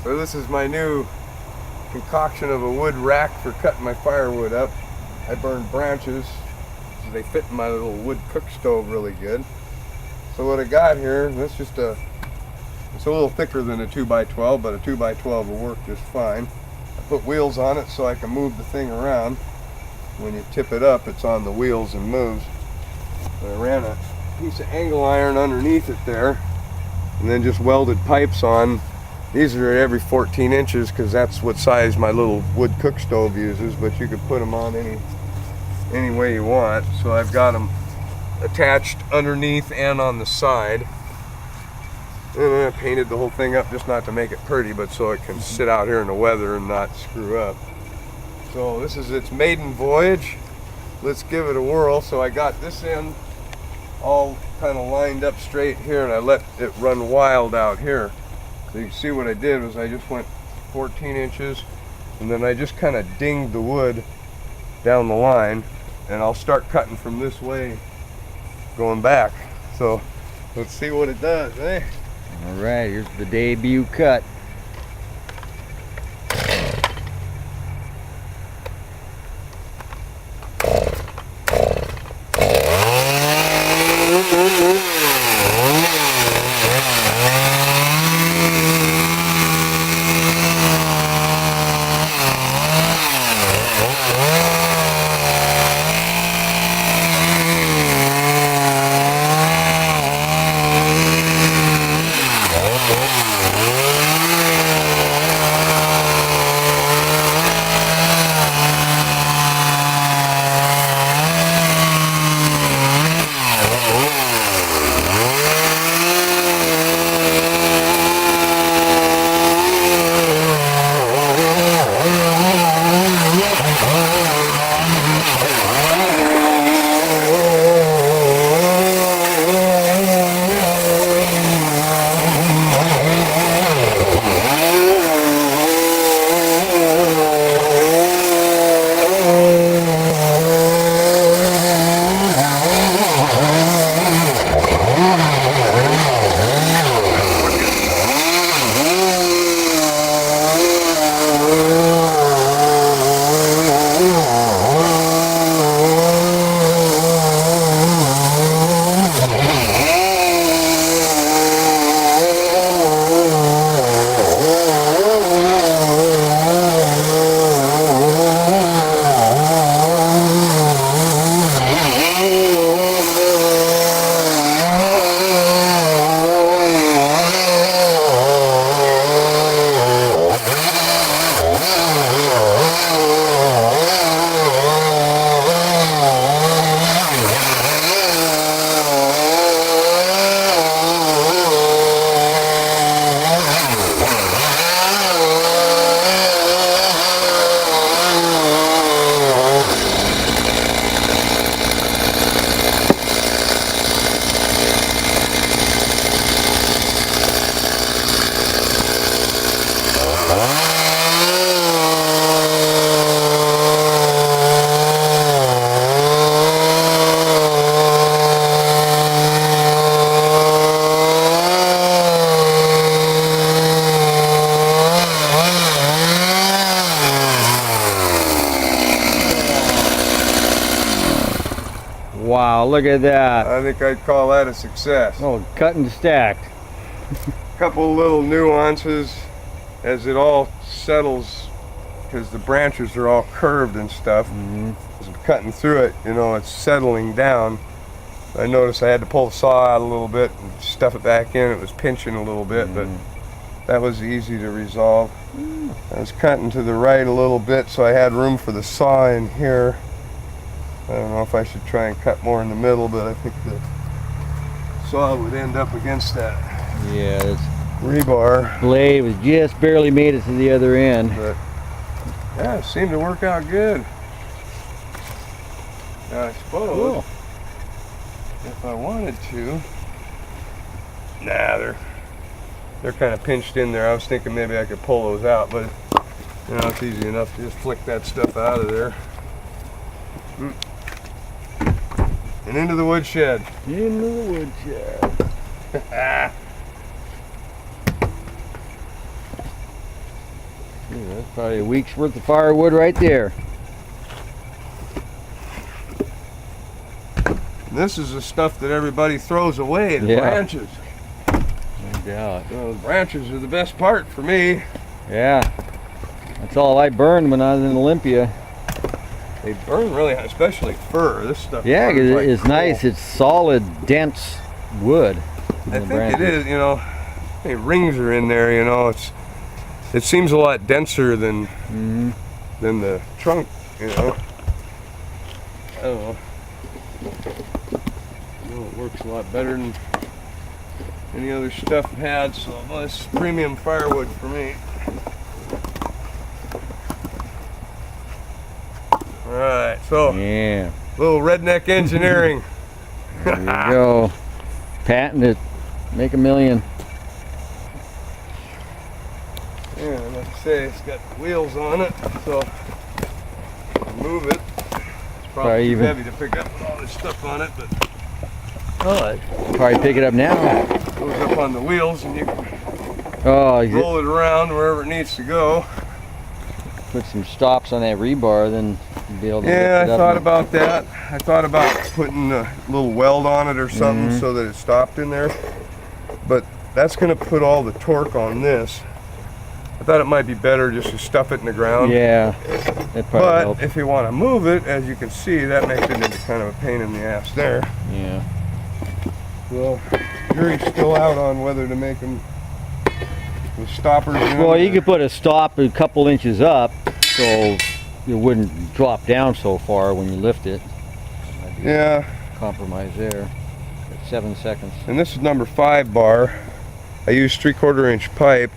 So this is my new concoction of a wood rack for cutting my firewood up. I burn branches so they fit in my little wood cook stove really good. So what I got here, it's a little thicker than a 2x12, but a 2x12 will work just fine. I put wheels on it so I can move the thing around. When you tip it up, it's on the wheels and moves. I ran a piece of angle iron underneath it there, and then just welded pipes on. These are every 14 inches because that's what size my little wood cook stove uses, but you could put them on any way you want. So I've got them attached underneath and on the side. And then I painted the whole thing up just not to make it pretty, but so it can sit out here in the weather and not screw up. So this is its maiden voyage. Let's give it a whirl. So I got this end all kind of lined up straight here, and I let it run wild out here. So you can see what I did was I just went 14 inches, and then I just kind of dinged the wood down the line, and I'll start cutting from this way going back. So let's see what it does, eh? All right, here's the debut cut. Wow, look at that. I think I'd call that a success. Oh, cut and stacked. Couple little nuances as it all settles, because the branches are all curved and stuff. As I'm cutting through it, you know, it's settling down. I noticed I had to pull the saw out a little bit and stuff it back in. It was pinching a little bit, but that was easy to resolve. I was cutting to the right a little bit, so I had room for the saw in here. I don't know if I should try and cut more in the middle, but I think the saw would end up against that Yeah, rebar. blade was just barely made it to the other end. But yeah, it seemed to work out good. Now, I suppose if I wanted to, nah, they're kind of pinched in there. I was thinking maybe I could pull those out, but you know, it's easy enough to just flick that stuff out of there. And into the woodshed. In the woodshed. Yeah, that's probably a week's worth of firewood right there. This is the stuff that everybody throws away, the Yeah. branches. No doubt. The branches are the best part for me. Yeah. That's all I burned when I was in Olympia. They burn really hot, especially fir. This stuff Yeah, 'cause burns like it's nice. coal. It's solid, dense wood. I think it is, you know. Hey, rings are in there, you know. It seems a lot denser than the trunk, you know. I don't know. It works a lot better than any other stuff I've had, so this is premium firewood for me. Alright, so Yeah. little redneck engineering. There you go. Patent it. Make a million. Yeah, like I say, it's got wheels on it, so move it. It's probably too even- heavy to pick up all this stuff on it, but Oh, probably pick it up now. it goes up on the wheels and you can Oh, you roll it around wherever it needs to go. put some stops on that rebar, then you'll be able to Yeah, lift it I up thought and- about that. I thought about putting a little weld on it or something so that it stopped in there, but that's going to put all the torque on this. I thought it might be better just to stuff it in the ground. Yeah, that probably But helps. if you want to move it, as you can see, that makes it into kind of a pain in the ass there. Yeah. Well, jury's still out on whether to make them with stoppers in. Well, you or- could put a stop a couple inches up so it wouldn't drop down so far when you lift it. Yeah, Compromise there. At 7 seconds. and this is number 5 bar. I use 3/4 inch pipe.